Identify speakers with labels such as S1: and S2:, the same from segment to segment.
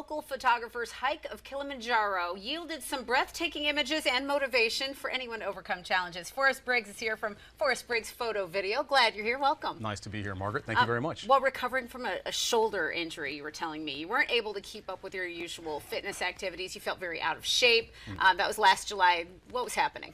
S1: local photographer's hike of Kilimanjaro yielded some breathtaking images and motivation for anyone to overcome challenges. Forrest Briggs is here from Forrest Briggs Photo Video. Glad you're here. Welcome.
S2: Nice to be here, Margaret. Thank you very much.
S1: While recovering from a shoulder injury, you were telling me you weren't able to keep up with your usual fitness activities. You felt very out of shape. That was last July. What was happening?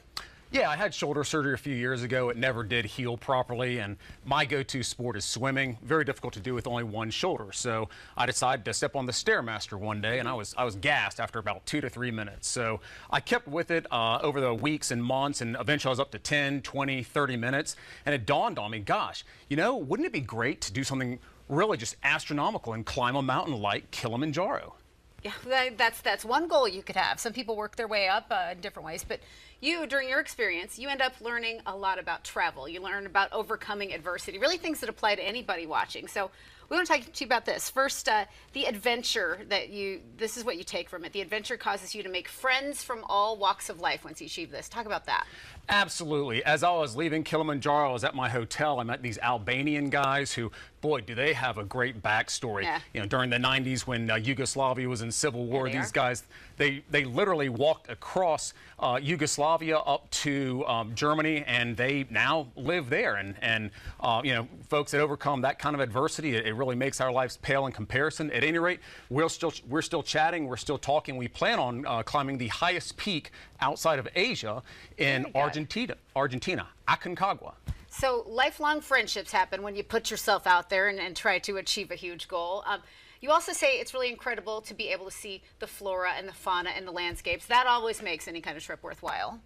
S2: Yeah, I had shoulder surgery a few years ago. It never did heal properly, and my go-to sport is swimming. Very difficult to do with only one shoulder. So I decided to step on the Stairmaster one day, and I was gassed after about 2 to 3 minutes. So I kept with it over the weeks and months, and eventually I was up to 10, 20, 30 minutes. And it dawned on me, gosh, you know, wouldn't it be great to do something really just astronomical and climb a mountain like Kilimanjaro?
S1: Yeah, that's one goal you could have. Some people work their way up in different ways, but you, during your experience, you end up learning a lot about travel. You learn about overcoming adversity, really things that apply to anybody watching. So we want to talk to you about this. First, the adventure this is what you take from it. The adventure causes you to make friends from all walks of life once you achieve this. Talk about that.
S2: Absolutely. As I was leaving Kilimanjaro, I was at my hotel. I met these Albanian guys who, boy, do they have a great backstory.
S1: Yeah.
S2: You know, during the 90s when Yugoslavia was in civil war, these guys, they literally walked across Yugoslavia up to Germany, and they now live there. And you know, folks that overcome that kind of adversity, it really makes our lives pale in comparison. At any rate, we're still chatting, we're still talking. We plan on climbing the highest peak outside of Asia in Argentina, Aconcagua.
S1: So lifelong friendships happen when you put yourself out there and try to achieve a huge goal. You also say it's really incredible to be able to see the flora and the fauna and the landscapes. That always makes any kind of trip worthwhile.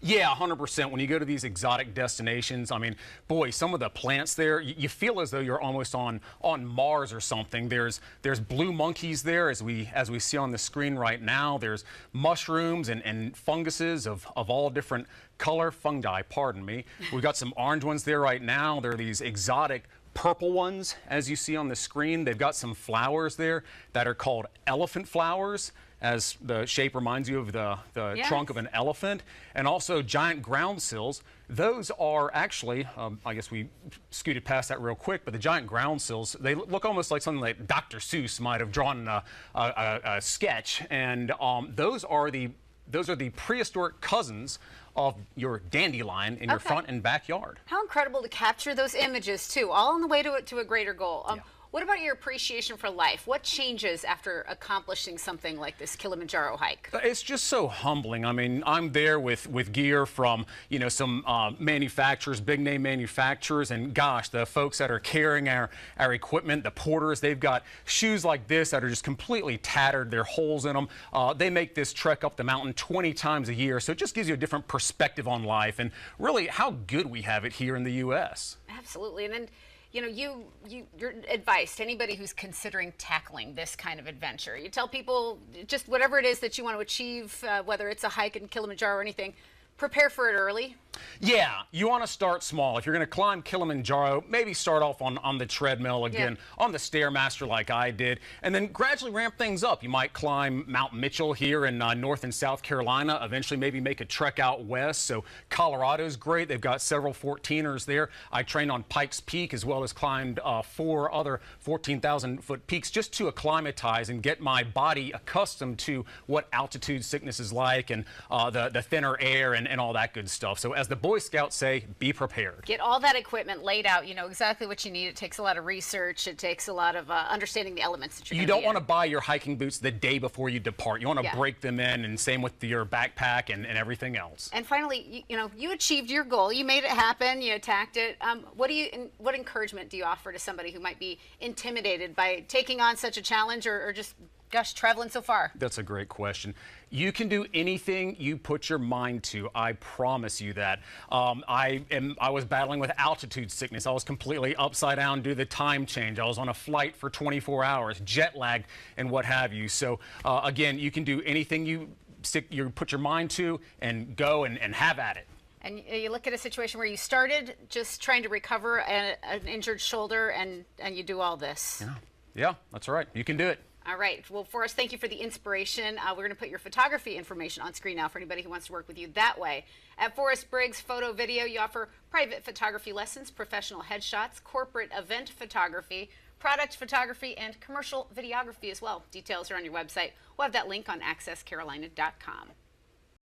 S2: Yeah, 100%. When you go to these exotic destinations, I mean, boy, some of the plants there, you feel as though you're almost on Mars or something. There's blue monkeys there, as we see on the screen right now. There's mushrooms and funguses of all different color, fungi, pardon me. We've got some orange ones there right now. There are these exotic purple ones, as you see on the screen. They've got some flowers there that are called elephant flowers, as the shape reminds you of the
S1: Yes.
S2: trunk of an elephant, and also giant groundsills. Those are actually, I guess we scooted past that real quick, but the giant groundsills, they look almost like something like Dr. Seuss might have drawn a sketch, and those are the prehistoric cousins of your dandelion in your front and backyard.
S1: How incredible to capture those images, too, all on the way to a greater goal.
S2: Yeah.
S1: What about your appreciation for life? What changes after accomplishing something like this Kilimanjaro hike?
S2: It's just so humbling. I mean, I'm there with gear from, you know, some manufacturers, big name manufacturers, and gosh, the folks that are carrying our equipment, the porters, they've got shoes like this that are just completely tattered. There are holes in them. They make this trek up the mountain 20 times a year, so it just gives you a different perspective on life and really how good we have it here in the U.S.
S1: Absolutely. And then, you know, your advice to anybody who's considering tackling this kind of adventure. You tell people just whatever it is that you want to achieve, whether it's a hike in Kilimanjaro or anything, prepare for it early.
S2: Yeah, you want to start small. If you're going to climb Kilimanjaro, maybe start off on the treadmill again, on the Stairmaster like I did, and then gradually ramp things up. You might climb Mount Mitchell here in North and South Carolina, eventually maybe make a trek out west. So Colorado's great. They've got several 14ers there. I trained on Pikes Peak as well as climbed 4 other 14,000-foot peaks just to acclimatize and get my body accustomed to what altitude sickness is like and the thinner air and all that good stuff. So as the Boy Scouts say, be prepared.
S1: Get all that equipment laid out. You know exactly what you need. It takes a lot of research. It takes a lot of understanding the elements that you're
S2: You
S1: going to
S2: don't want to buy your hiking boots the day before you depart. You want to break them in, and same with your backpack and everything else.
S1: And finally, you know, you achieved your goal. You made it happen. You attacked it. What encouragement do you offer to somebody who might be intimidated by taking on such a challenge or just, gosh, traveling so far?
S2: That's a great question. You can do anything you put your mind to. I promise you that. I was battling with altitude sickness. I was completely upside down due to the time change. I was on a flight for 24 hours, jet lagged, and what have you. So again, you can do anything you put your mind to and go and have at it.
S1: And you look at a situation where you started just trying to recover an injured shoulder, and you do all this.
S2: Yeah, that's right. You can do it.
S1: All right. Well, Forrest, thank you for the inspiration. We're going to put your photography information on screen now for anybody who wants to work with you that way. At Forrest Briggs Photo Video, you offer private photography lessons, professional headshots, corporate event photography, product photography, and commercial videography as well. Details are on your website. We'll have that link on accesscarolina.com.